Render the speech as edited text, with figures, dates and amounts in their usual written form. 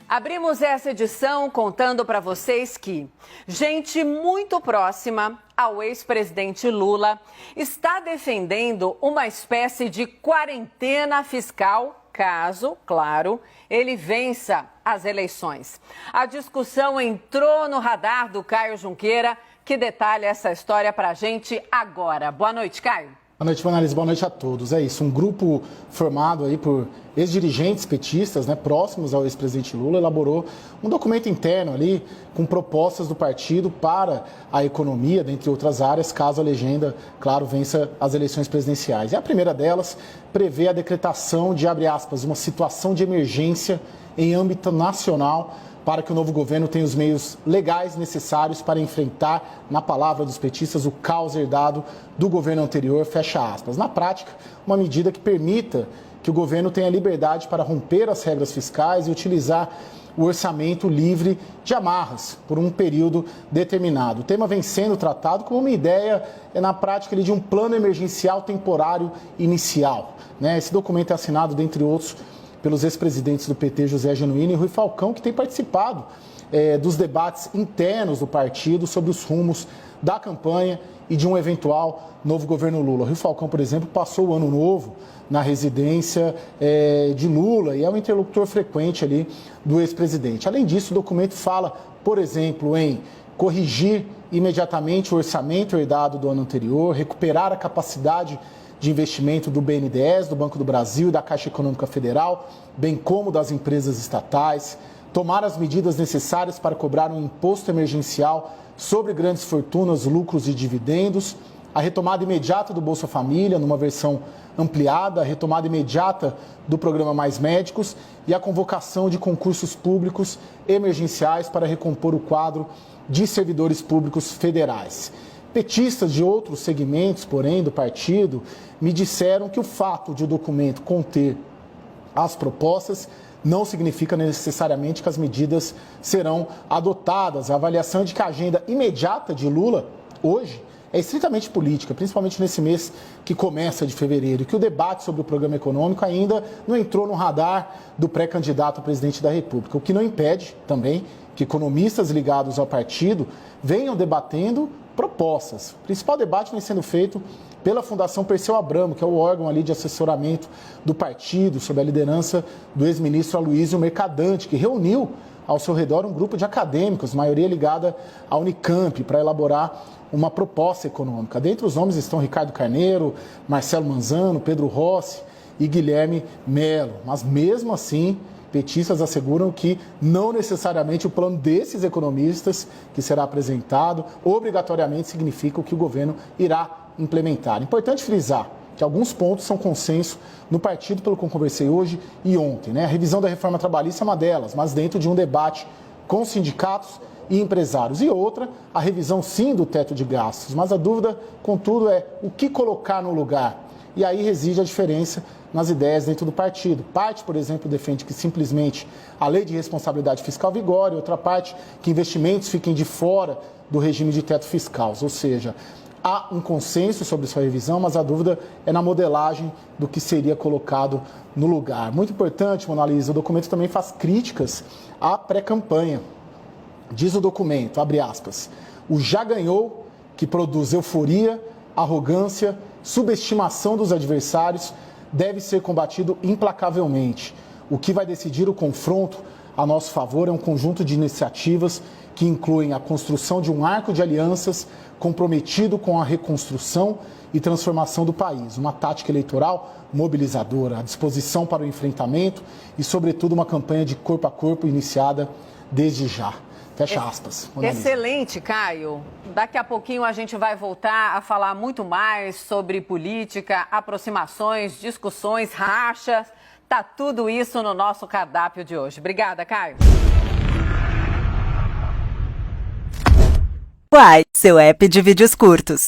Abrimos essa edição contando para vocês que gente muito próxima ao ex-presidente Lula está defendendo uma espécie de quarentena fiscal, caso, claro, ele vença as eleições. A discussão entrou no radar do Caio Junqueira, que detalha essa história para a gente agora. Boa noite, Caio. Boa noite, Vanalise. Boa noite a todos. É isso, um grupo formado aí por ex-dirigentes petistas, próximos ao ex-presidente Lula, elaborou um documento interno ali com propostas do partido para a economia, dentre outras áreas, caso a legenda, claro, vença as eleições presidenciais. E a primeira delas prevê a decretação de, abre aspas, uma situação de emergência em âmbito nacional para que o novo governo tenha os meios legais necessários para enfrentar, na palavra dos petistas, o caos herdado do governo anterior, fecha aspas. Na prática, uma medida que permita que o governo tenha liberdade para romper as regras fiscais e utilizar o orçamento livre de amarras por um período determinado. O tema vem sendo tratado como uma ideia, na prática, de um plano emergencial temporário inicial. Esse documento é assinado, dentre outros, pelos ex-presidentes do PT, José Genuíno e Rui Falcão, que têm participado dos debates internos do partido sobre os rumos da campanha e de um eventual novo governo Lula. Rui Falcão, por exemplo, passou o ano novo na residência de Lula e é um interlocutor frequente ali do ex-presidente. Além disso, o documento fala, por exemplo, em corrigir imediatamente o orçamento herdado do ano anterior, recuperar a capacidade de investimento do BNDES, do Banco do Brasil e da Caixa Econômica Federal, bem como das empresas estatais, tomar as medidas necessárias para cobrar um imposto emergencial sobre grandes fortunas, lucros e dividendos, a retomada imediata do Bolsa Família, numa versão ampliada, a retomada imediata do programa Mais Médicos e a convocação de concursos públicos emergenciais para recompor o quadro de servidores públicos federais. Petistas de outros segmentos, porém, do partido, me disseram que o fato de o documento conter as propostas não significa necessariamente que as medidas serão adotadas. A avaliação de que a agenda imediata de Lula, hoje, é estritamente política, principalmente nesse mês que começa de fevereiro, e que o debate sobre o programa econômico ainda não entrou no radar do pré-candidato a presidente da República, o que não impede também que economistas ligados ao partido venham debatendo propostas. O principal debate vem sendo feito pela Fundação Perseu Abramo, que é o órgão ali de assessoramento do partido, sob a liderança do ex-ministro Aloysio Mercadante, que reuniu ao seu redor um grupo de acadêmicos, maioria ligada à Unicamp, para elaborar uma proposta econômica. Dentre os nomes estão Ricardo Carneiro, Marcelo Manzano, Pedro Rossi e Guilherme Melo. Mas mesmo assim, petistas asseguram que não necessariamente o plano desses economistas que será apresentado obrigatoriamente significa o que o governo irá implementar. Importante frisar que alguns pontos são consenso no partido, pelo que eu conversei hoje e ontem. A revisão da reforma trabalhista é uma delas, mas dentro de um debate com sindicatos e empresários. E outra, a revisão sim do teto de gastos. Mas a dúvida, contudo, é o que colocar no lugar. E aí reside a diferença nas ideias dentro do partido. Parte, por exemplo, defende que simplesmente a lei de responsabilidade fiscal vigore, outra parte que investimentos fiquem de fora do regime de teto fiscal. Ou seja, há um consenso sobre sua revisão, mas a dúvida é na modelagem do que seria colocado no lugar. Muito importante, Monalisa, o documento também faz críticas à pré-campanha. Diz o documento, abre aspas, o já ganhou, que produz euforia, arrogância, subestimação dos adversários, deve ser combatido implacavelmente. O que vai decidir o confronto a nosso favor é um conjunto de iniciativas que incluem a construção de um arco de alianças comprometido com a reconstrução e transformação do país, uma tática eleitoral mobilizadora, a disposição para o enfrentamento e, sobretudo, uma campanha de corpo a corpo iniciada desde já. Fecha aspas. Excelente, Caio. Daqui a pouquinho a gente vai voltar a falar muito mais sobre política, aproximações, discussões, rachas. Tá tudo isso no nosso cardápio de hoje. Obrigada, Caio. Uai, seu app de vídeos curtos.